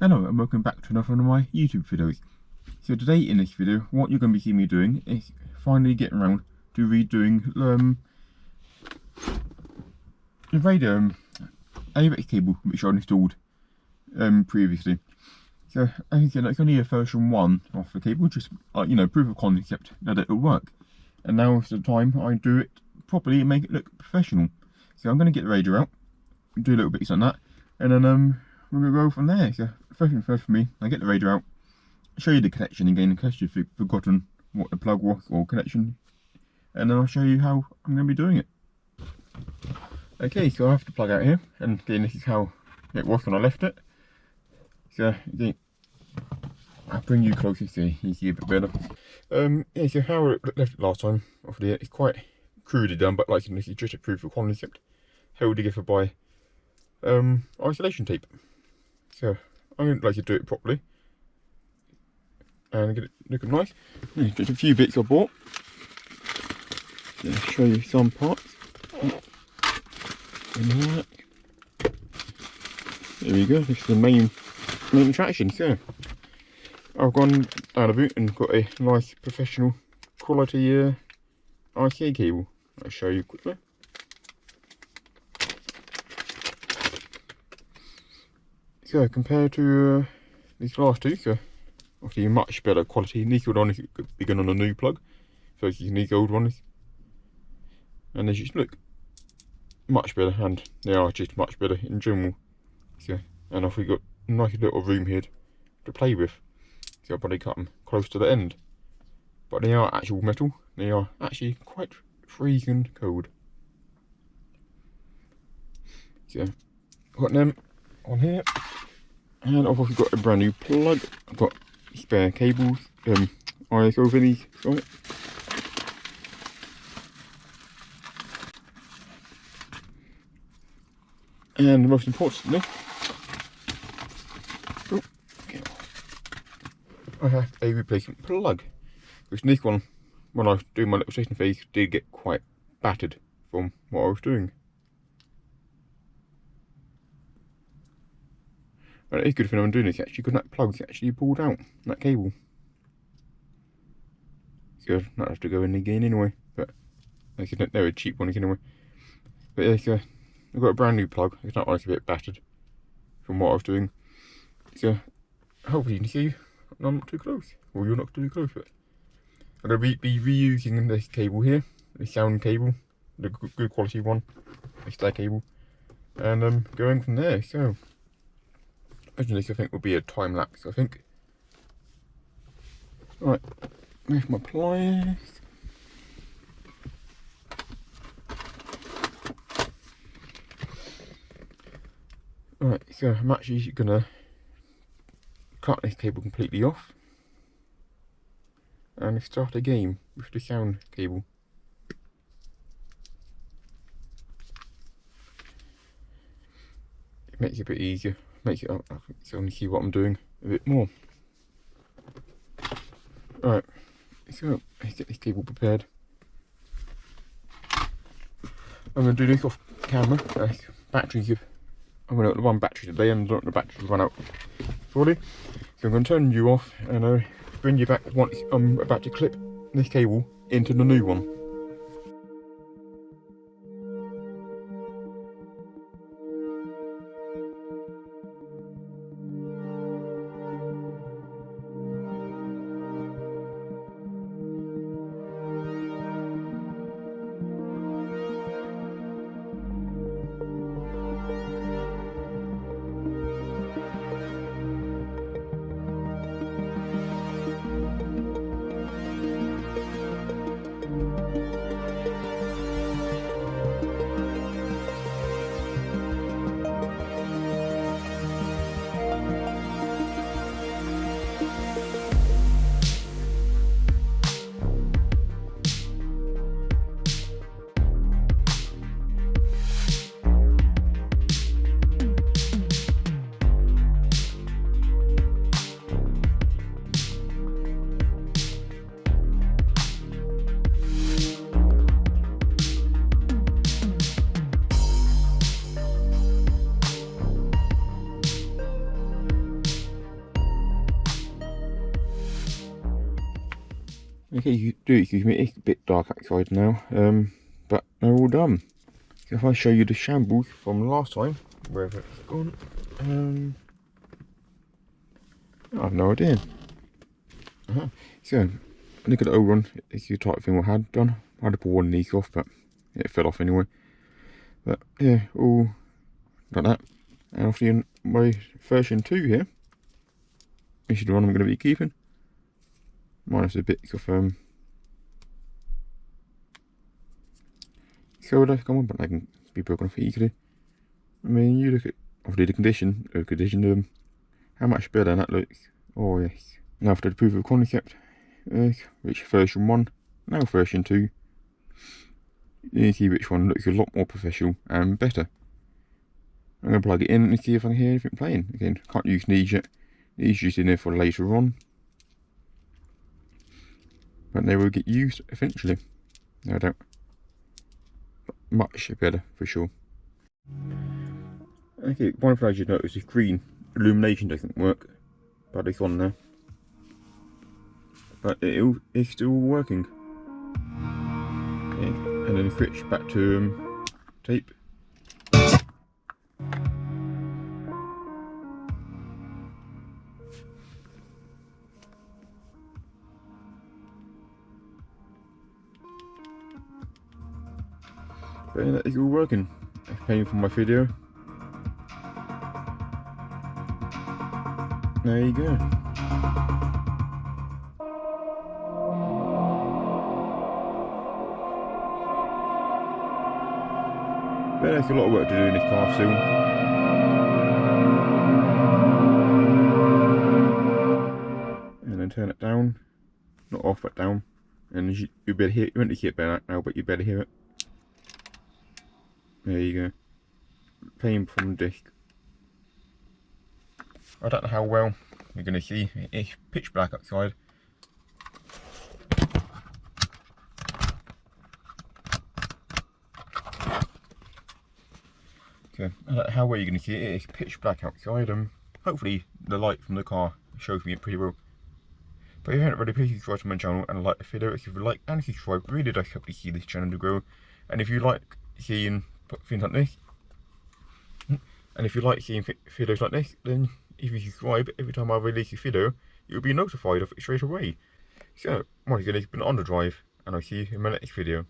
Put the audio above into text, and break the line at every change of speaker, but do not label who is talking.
Hello and welcome back to another one of my YouTube videos. So today in this video, what you're going to be seeing me doing is finally getting around to redoing the radio AUX cable which I installed previously. So as you can see, it's only a version 1 of the cable, just proof of concept that it will work. And now is the time I do it properly and make it look professional. So I'm going to get the radio out, do a little bits on that, and then we're going to go from there. So first thing first for me, I get the radio out, show you the connection again in case you've forgotten what the plug was or connection, and then I'll show you how I'm going to be doing it. Okay, so I have the plug out here, and again this is how it was when I left it. So again, I'll bring you closer so you see a bit better. Yeah, so how I left it last time, obviously it's quite crudely done, but like this is just a proof of concept held together by isolation tape. So I'm going to like to do it properly and get it looking nice. Yeah, just a few bits I bought. Yeah, show you some parts. And that. There we go. This is the main attraction. So I've gone down a bit and got a nice professional quality ICA cable. I'll show you quickly. So compared to these last two, so obviously much better quality. These would only be going on a new plug versus these old ones, and they just look much better, and they are just much better in general. So, and I've got a nice little room here to play with, so I'll probably cut them close to the end. But they are actual metal. They are actually quite freezing cold. So got them on here, and I've also got a brand new plug. I've got spare cables, IS over these on it. And most importantly, I have a replacement plug, which this one, when I was doing my little station phase, did get quite battered from what I was doing. And it is good for when I'm doing this actually, because that plug's actually pulled out, that cable. So I don't have to go in again anyway, but like I said, they're a cheap one anyway. But yeah, so I've got a brand new plug. It's not like a bit battered from what I was doing. So hopefully you can see I'm not too close, or you're not too close, but I'm going to be reusing this cable here, the sound cable, the good quality one, this stack cable, and going from there. So originally this I think will be a time lapse, I think. Right, there's my pliers. Right, so I'm actually gonna cut this cable completely off and start a game with the sound cable. It makes it a bit easier, makes it so I can see what I'm doing a bit more. Right, so let's get this cable prepared. I'm going to do this off camera. Batteries, I'm going to run battery today and don't want the batteries run out fully. So I'm going to turn you off and bring you back once I'm about to clip this cable into the new one. Okay, you do excuse me, it's a bit dark outside now, but they're all done. So if I show you the shambles from last time, wherever it's gone, I have no idea. So, look at the old one, it's the type of thing I had done. I had to pull one of these off, but it fell off anyway. But yeah, all like that. And after my version 2 here, this is the one I'm going to be keeping. Minus a bit of soda, come on, but they can be broken off easily. I mean, you look at obviously the condition, how much better that looks. Oh yes. Now after the proof of concept, which version 1, now version 2. You can see which one looks a lot more professional and better. I'm going to plug it in and see if I can hear anything playing. Again, can't use these yet. These are just in there for later on. But they will get used eventually, no doubt. But much better for sure. Okay, one thing I should notice is green illumination doesn't work, but it's on there. But it's still working. Okay, and then switch back to tape. But that is all working. It's paying for my video. There you go. But there's a lot of work to do in this car soon. And then turn it down. Not off, but down. And you better hear it. You won't hear it better now, but you better hear it. There you go. Playing from the disc. I don't know how well you're going to see. It's pitch black outside. Okay, I don't know how well you're going to see it. It's pitch black outside. Hopefully the light from the car shows me it pretty well. But if you haven't already, please subscribe to my channel and like the video. If you like and subscribe, really does help to see this channel to grow. And if you like seeing things like this, videos like this, then if you subscribe, every time I release a video, you'll be notified of it straight away. So, once again, it's been On The Drive, and I'll see you in my next video.